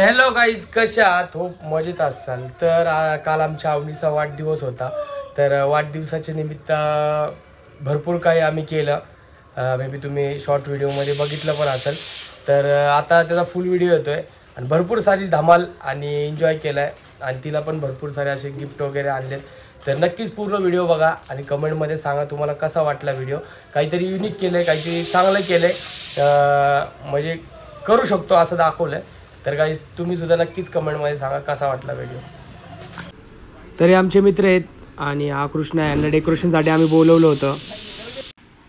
Hello guys, कशा आहात? खूप मजेत असाल तर काल आमच्या आवडीचा वाढदिवस होता. तर वाढदिवसाच्या निमित्त भरपूर काही आम्ही केलं. मे बी तुम्ही शॉर्ट व्हिडिओमध्ये बघितलं पण असेल. तर आता त्याचा फुल व्हिडिओ येतोय आणि भरपूर सारी धमाल आणि एन्जॉय केला आहे आणि तिला पण भरपूर सारे असे गिफ्ट वगैरे आणलेत. तर नक्कीच पूर्ण व्हिडिओ बघा आणि कमेंटमध्ये सांगा तुम्हाला कसा वाटला व्हिडिओ. काहीतरी युनिक केलं आहे, काहीतरी चांगलं केलं आहे, म्हणजे करू शकतो असं दाखवलं आहे. तर गाईस तुम्ही सुद्धा नक्कीच कमेंटमध्ये सांगा कसा वाटला व्हिडिओ. तरी आमचे मित्र आहेत आणि हा कृष्ण यांना डेकोरेशनसाठी आम्ही बोलवलं होतं.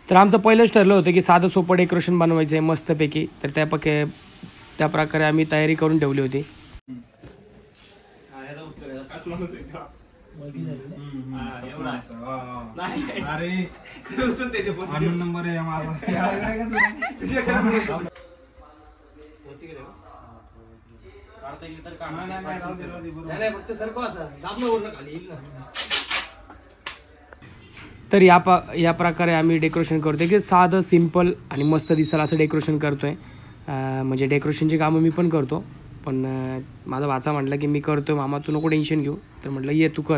तर आमचं पहिलंच ठरलं होतं की साधं सोपं डेकोरेशन बनवायचं आहे मस्तपैकी. तर त्या प्रकारे आम्ही तयारी करून ठेवली होती. तर या प्रकारे आम्ही डेकोरेशन करतोय की साधं सिंपल आणि मस्त दिसायला असं डेकोरेशन करतोय. म्हणजे डेकोरेशनची कामं मी पण करतो, पण माझा भाचा म्हटलं की मी करतोय मामा, तू नको टेन्शन घेऊ. तर म्हटलं ये तू कर.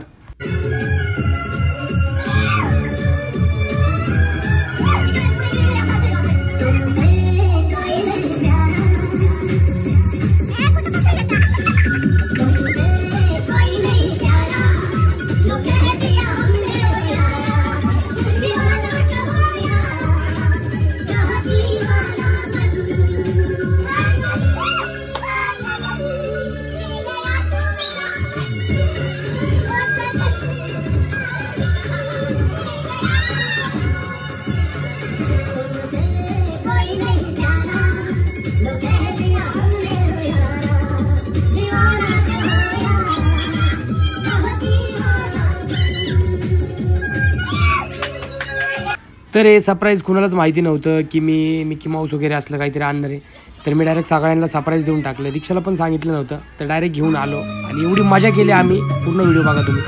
तर हे सरप्राईज कुणालाच माहिती नव्हतं की मी मिकी माऊस वगैरे असलं काहीतरी आणणार आहे. तर मी डायरेक्ट सगळ्यांना सरप्राईज देऊन टाकलं. दीक्षाला पण सांगितलं नव्हतं, तर डायरेक्ट घेऊन आलो आणि एवढी मजा केली आम्ही. पूर्ण व्हिडिओ बघा तुम्ही.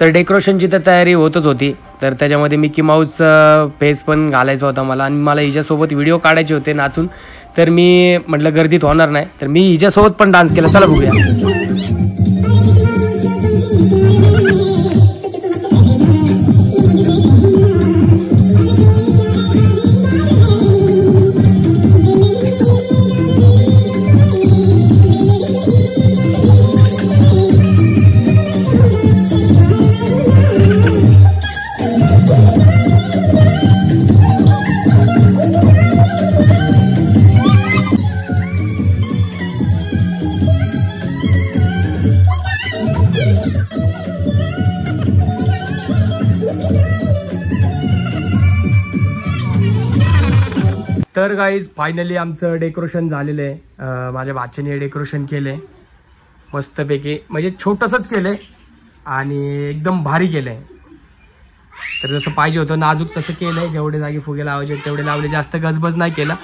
तर डेकोरेशनची तर तयारी होतच होती. तर त्याच्यामध्ये मिकी माऊस फेस पण घालायचा होता मला आणि मला हिच्यासोबत व्हिडिओ काढायचे होते नाचून. तर मी म्हटलं गर्दीत होणार नाही, तर मी हिच्यासोबत पण डान्स केला. चला बघूया. तर गाईज फायनली आमचं डेकोरेशन झालेलं आहे. माझ्या भाच्याने डेकोरेशन केलं आहे मस्तपैकी, म्हणजे छोटंसंच केलं आहे आणि एकदम भारी केलं आहे. तर जसं पाहिजे होतं नाजूक तसं केलं आहे. जेवढे जागी फुगे लावायचे तेवढे लावले, जास्त गजबज नाही केलं.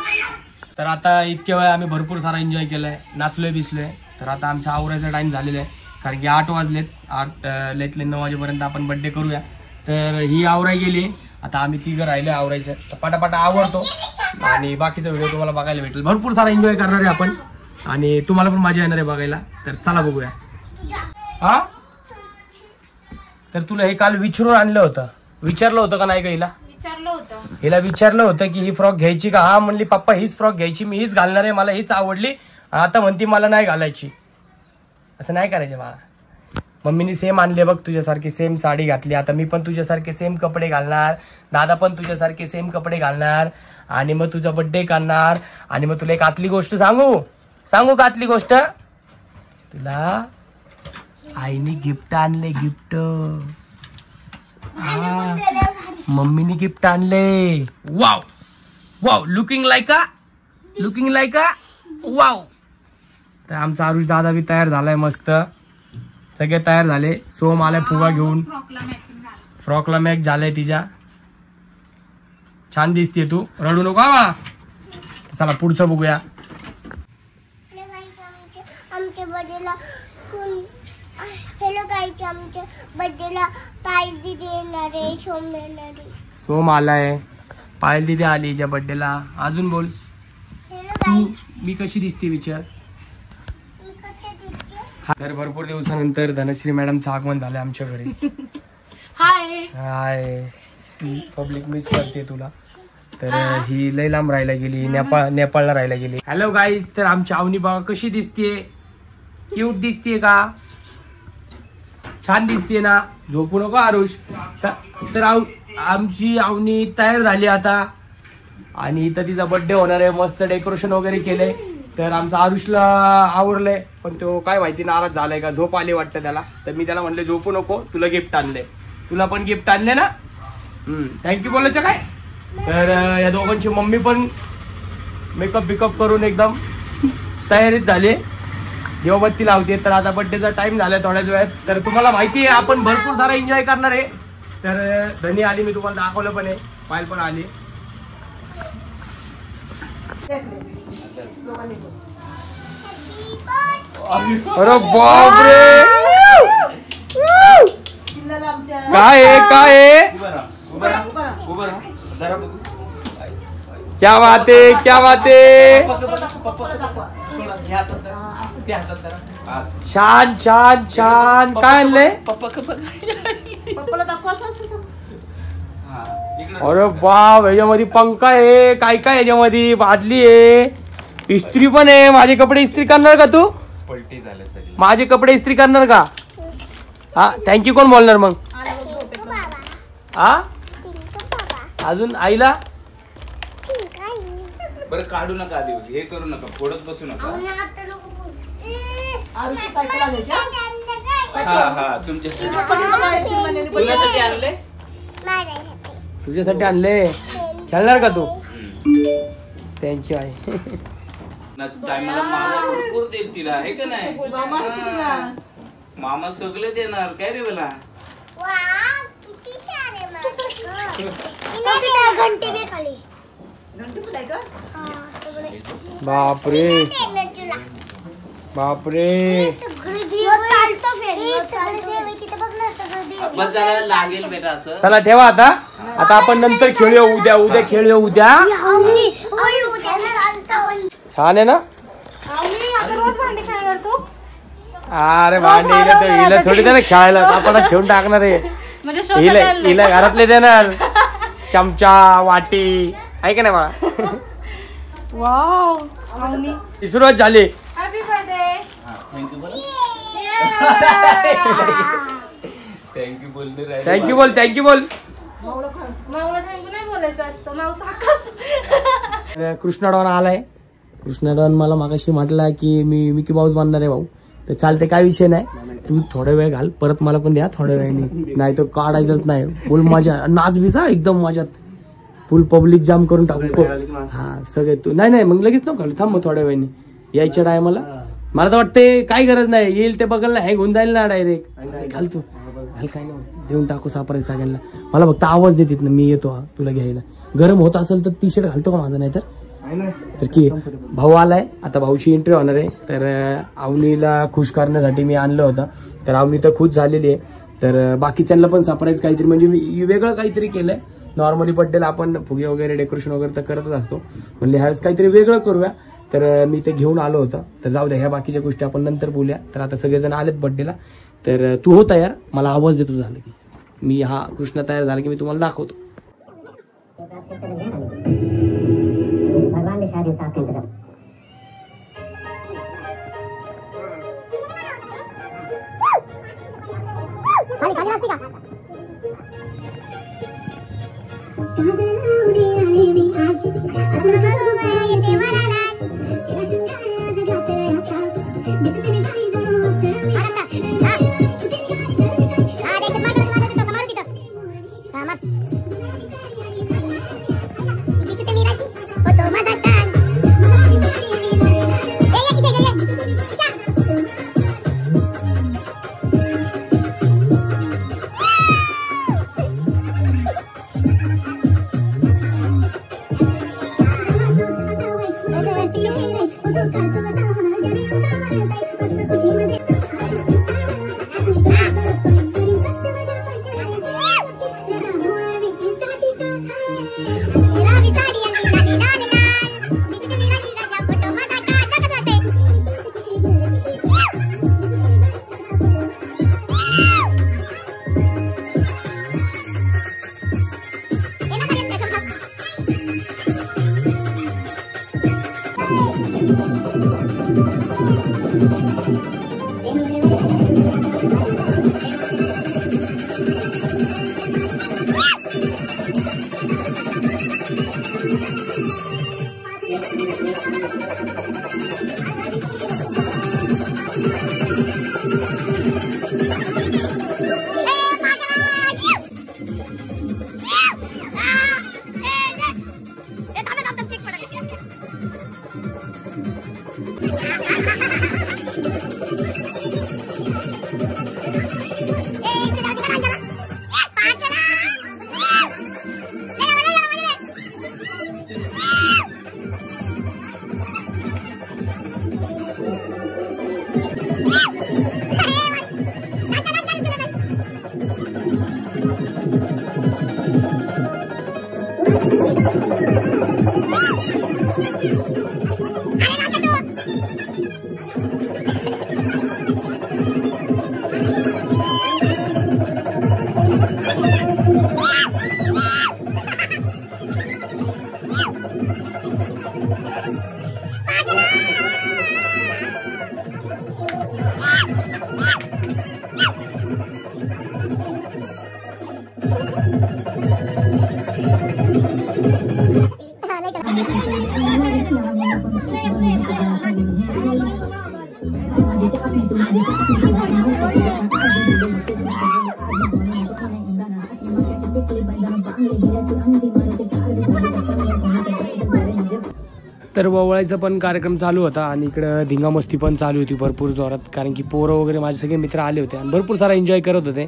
तर आता इतक्या वेळ आम्ही भरपूर सारा एन्जॉय केला आहे, नाचलोय बिसलोय. तर आता आमचा आवरायचा टाईम झालेला आहे, कारण की 8 वाजलेत. 8 लेतले 9 वाजेपर्यंत आपण बड्डे करूया. तर ही आवराय गेली, आता आम्ही तिघं राहिलो आवरायचं. तर पटापटा आवरतो आणि बाकीचा व्हिडिओ तुम्हाला बघायला भेटेल. भरपूर सारा एन्जॉय करणार आहे आपण आणि तुम्हाला पण मजा येणार आहे बघायला. तर चला बघूया. हा, तर तुला हे काल विचारून आणलं होतं, विचारलं होतं का नाही का हिला? विचारलं होतं. हिला विचारलं होतं की ही फ्रॉक घ्यायची का? हा म्हणली पप्पा हीच फ्रॉक घ्यायची, मी हीच घालणार आहे, मला हीच आवडली. आता म्हणती मला नाही घालायची. असं नाही करायचं बाळा. मम्मीने सेम आणले बघ, तुझ्यासारखी सेम साडी घातली. आता मी पण तुझ्यासारखे सेम कपडे घालणार, दादा पण तुझ्यासारखे सेम कपडे घालणार आणि मग तुझा बर्थडे करणार. आणि मग तुला एक आतली गोष्ट सांगू का? आतली गोष्ट तुला आईने गिफ्ट आणले. गिफ्ट मम्मीने गिफ्ट आणले. Wow wow, looking like a wow. तर आमचा आरुष दादा बी तयार झालाय मस्त, सगळे तयार झाले. सोम आलाय फुगा घेऊन, फ्रॉकला मॅच झालाय तिच्या. छान दिसते तू, रडू नको बाळा. चला पुढचं बघूया. हॅलो गाईज, आमच्या बर्थडेला पायल दीदी येणार आहे, सोम येणार आहे. सोम आलाय, पायल दीदी आली हिच्या बर्थडेला. अजून बोल. हॅलो गाईज, मी कशी दिसते विचार. मी कशी दिसते? तर भरपूर दिवसानंतर धनश्री मॅडमचं आगमन झालं आमच्या घरी. हाय हाय. पब्लिक मिस करते तुला. तर ही लय लांब राहायला गेली, नेपाळला राहायला गेली. हॅलो गाईज, तर आमची अवनी बघा कशी दिसतीये. क्यूट दिसतीये का? छान दिसतीये ना. झोपू नको आरुष. तर आमची अवनी तयार झाली आता आणि इथं तिचा बर्थडे होणार आहे. मस्त डेकोरेशन वगैरे केलंय. तर आमचा आरुषला आवडलंय, पण तो काय माहिती नाराज झालाय का, झोप आली वाटतं त्याला. तर मी त्याला म्हणले झोपू नको, तुला गिफ्ट आणले. तुला पण गिफ्ट आणले ना. थँक्यू बोलायचं काय. तर या दोघांची मम्मी पण मेकअप बिकअप करून एकदम तयारीत झाली, दिवाबत्ती लावते. तर आता बर्थडेचा टाइम झालाय थोड्याच वेळात. तर तुम्हाला माहिती आहे आपण भरपूर सारा एन्जॉय करणार आहे. तर धनी आली, मी तुम्हाला दाखवलं पण आहे, पायल पण आली. अरे बापरे, काय आहे काय आहे. क्या बात आहे, क्या बात आहे. छान छान छान. काय आणलंय. अरे बाप, याच्यामध्ये पंखा आहे, काय काय याच्यामध्ये, बादली आहे, इस्त्री पण आहे. माझे कपडे इस्त्री करणार का तू. पलटी झाले सगळे. माझे कपडे इस्त्री करणार का. हा थँक्यू कोण बोलणार मग. हा अजून आईला. बरं काढू नका आधी, हे करू नका, फोडत बसू नका. हा हा तुमच्यासाठी. कुणासाठी आणले. तुझ्यासाठी आणले. खेळणार का तू. थँक्यू आहे. टायमाला मामा भरपूर देईल तिला, आहे का नाही. मामा सगळे देणार काय रे मला. बापरे बापरे. लागेल बेटा असं. चला ठेवा आता. आता आपण नंतर खेळूया, उद्या उद्या खेळूया उद्या. छान आहे ना. अरे भांडे हिला थोडी देणार खेळायला, आपण खेळून टाकणार आहे. हिला घरातले देणार, चमचा वाटी आहे का नाही मला. वाव, सुरुवात झाली. Happy birthday. थँक्यू बोल. थँक्यू बोल. थँक्यू बोल, थँक्यू बोल. माऊला थँक्यू नाही बोलायचं असतं, माऊचा हक्कच. कृष्णाडॉन आलाय. कृष्णाडॉन मला मागाशी म्हटला की मी मिकी माऊस बांधणार आहे भाऊ. तर चालते, काय विषय नाही. तू थोडा वेळ घाल, परत मला पण द्या थोड्या वेळाने, नाही तर काढायचंच नाही. फुल मजा, नाच बिचा एकदम मजात, फुल पब्लिक जाम करून टाकू. हा सगळे तू नाही नाही मग लगेच नको थांब थोड्या वेळाने. यायच्या टायमाला मला तर वाटते काय गरज नाही, येईल ते बघायला हँग होऊन जाईल ना डायरेक्ट. घाल तू घाल, काय नाही देऊन टाकू सापरे सगळ्यांना. मला फक्त आवाज देतात ना, मी येतो तुला घ्यायला. गरम होत असेल तर टी शर्ट घालतो का माझा, नाही तर की भाऊ आलाय. आता भाऊची एंट्री होणार आहे. तर अवनीला खुश करण्यासाठी मी आणलं होतं. तर अवनी तर खुश झालेली आहे. तर बाकीच्यांना पण सरप्राईज काहीतरी, म्हणजे मी वेगळं काहीतरी केलंय. नॉर्मली बर्थडेला आपण फुगे वगैरे डेकोरेशन वगैरे तर करतच असतो, म्हणजे ह्यावेळेस काहीतरी वेगळं करूया. तर मी ते घेऊन आलो होतं. तर जाऊ द्या, ह्या बाकीच्या गोष्टी आपण नंतर बोलूया. तर आता सगळेजण आलेत बर्थडेला. तर तू हो तयार, मला आवाज देतो झालं की. मी हा कृष्ण तयार झाला की मी तुम्हाला दाखवतो. भगवान ने शायद इंसाफ का इंतजाम. खाली खाली रास्ते का. तर ववळायचा पण कार्यक्रम चालू होता आणि इकडं धिंगामस्ती पण चालू होती भरपूर जोरात, कारण की पोरं वगैरे माझे सगळे मित्र आले होते आणि भरपूर सारा एन्जॉय करत होते.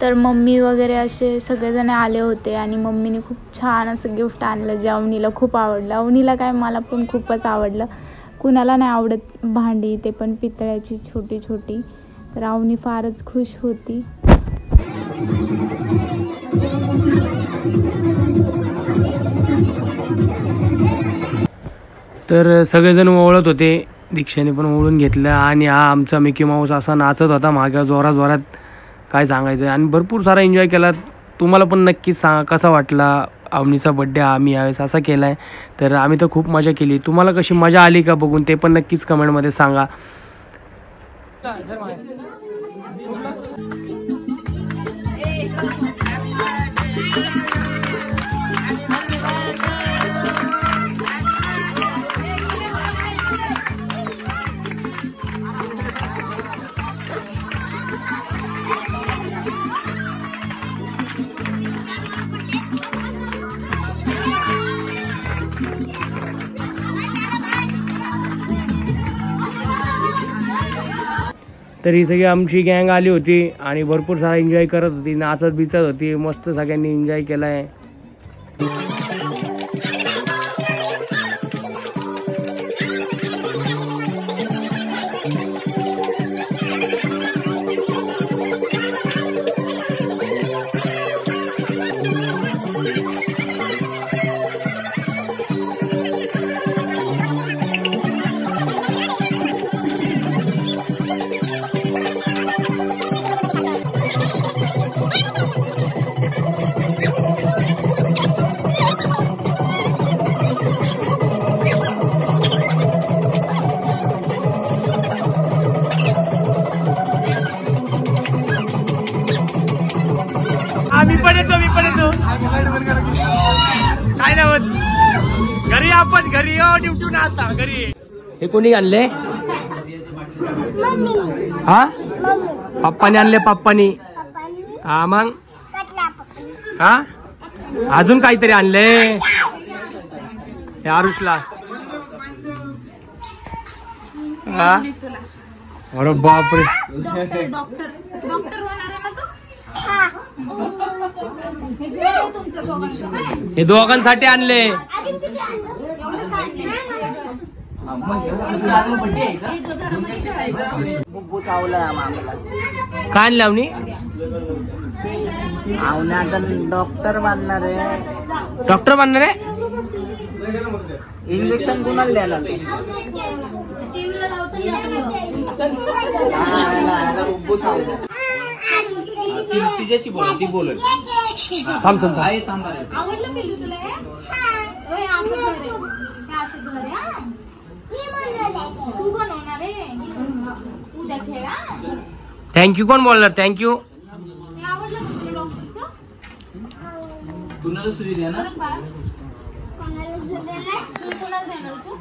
तर मम्मी वगैरे असे सगळेजण आले होते आणि मम्मीने खूप छान असं गिफ्ट आणलं जे अवनीला खूप आवडलं. अवनीला काय, मला पण खूपच आवडलं. कुणाला नाही आवडत भांडी, ते पण पितळ्याची छोटी छोटी. तर अवनी फारच खुश होती. तर सगळेजण ओवळत होते, दीक्षाने पण ओळून घेतलं आणि हा आमचा मिकी माऊस असा नाचत होता मागं जोरात जोरात, काय सांगायचं. आणि भरपूर सारा एन्जॉय केला. तुम्हाला पण नक्कीच सांगा कसा वाटला अवनीचा बड्डे आम्ही यावेळेस असा केला आहे. तर आम्ही तर खूप मजा केली. तुम्हाला कशी मजा आली का बघून ते पण नक्कीच कमेंटमध्ये सांगा. तर ही सगळी आमची गँग आली होती आणि भरपूर सारा एन्जॉय करत होती, नाचत बिचत होती, मस्त सगळ्यांनी एन्जॉय केला आहे. मी पण येतो काय नाही होत. घरी आपण घरी ड्युटी ना आता घरी. हे कोणी आणले? हा, पप्पाने आणले. पप्पानी? हा मग हा, अजून काहीतरी आणले आरुषला. हा, अरे बापरे. हे दोघांसाठी आणले. काय आणले अवनी? आता डॉक्टर बनणार आहे. डॉक्टर बनणार आहे? इंजेक्शन कुणाला द्यायला? तिच्याशी बोला, ती बोलत. थांब थांब. आवडलं पिल्लू तुला हे? होय, असं घर आहे. हे असं घर आहे, हा? तू बनवणार आहे उद्या खेळा. थँक्यू कोण बोलणार? थँक्यू. हे आवडलं का तुला डॉक्टरचं? कुणाला सुई द्या ना. तू कुणाला देणार तू?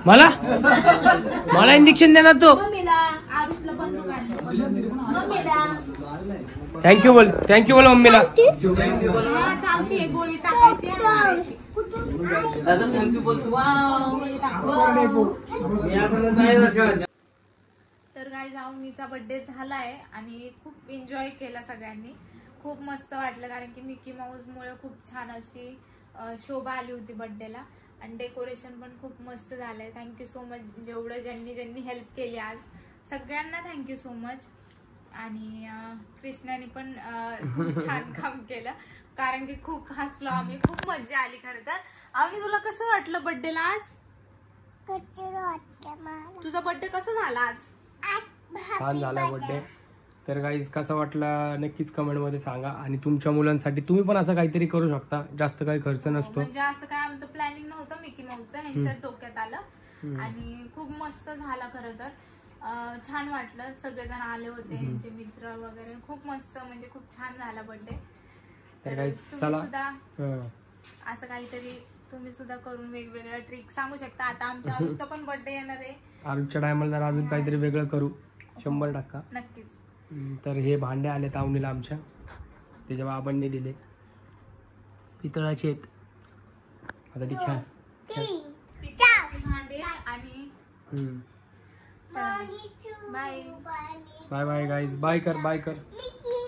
मला मला इंजेक्शन देणार तू? मम्मीला. आरुषला बंदूक आणली. मम्मीला. थँक्यू बोल. थँक्यू बोल मम्मीला. हा, चालते. गोळी टाकायची आणि मारायची. दादा थँक्यू बोलतो. गोळी टाकायची. तर गाईज अवनीचा बड्डे झालाय आणि खूप एन्जॉय केला सगळ्यांनी. खूप मस्त वाटलं, कारण की मिकी माऊसमुळे खूप छान अशी शोभा आली होती बड्डेला आणि डेकोरेशन पण खूप मस्त झालंय. थँक्यू सो मच जेवढं ज्यांनी हेल्प केली आज, सगळ्यांना थँक्यू सो मच. आणि कृष्णाने पण खूप छान काम केलं, कारण की खूप हसलो आम्ही, खूप मजा आली. खरं तर अवनी, तुला कसं वाटलं बड्डेला आज? तुझा बड्डे कसा झाला आज? छान झाला बड्डे. तर गाईज कसा वाटला नक्कीच कमेंटमध्ये सांगा. आणि तुमच्या मुलांसाठी तुम्ही पण असं काहीतरी करू शकता, जास्त काही खर्च नसतो. म्हणजे असं काय आमचं प्लॅनिंग नव्हतं मिकी माऊसचं, ह्यांच्या डोक्यात आलं आणि खूप मस्त झाला खरं तर. छान वाटलं, सगळेजण आले होते, ह्यांचे मित्र वगैरे. खूप मस्त, म्हणजे खूप छान झाला बर्थडे. तर तर काही तुम्ही चला सुद्धा असं काहीतरी तुम्ही सुद्धा करून वेगवेगळ्या ट्रिक सांगू शकता. आता आमच्या आरूचा पण बर्थडे येणार आहे. आरूच्या टायमाला जर अजून काहीतरी वेगळं करू 100%. नक्कीच. तर हे भांडे आले तावणीला आमच्या, त्याच्या बाबांनी दिले, पितळाचे आहेत. आता ती छान पितळाचे भांडे आणि bye bye bye guys. Bye कर. मिकी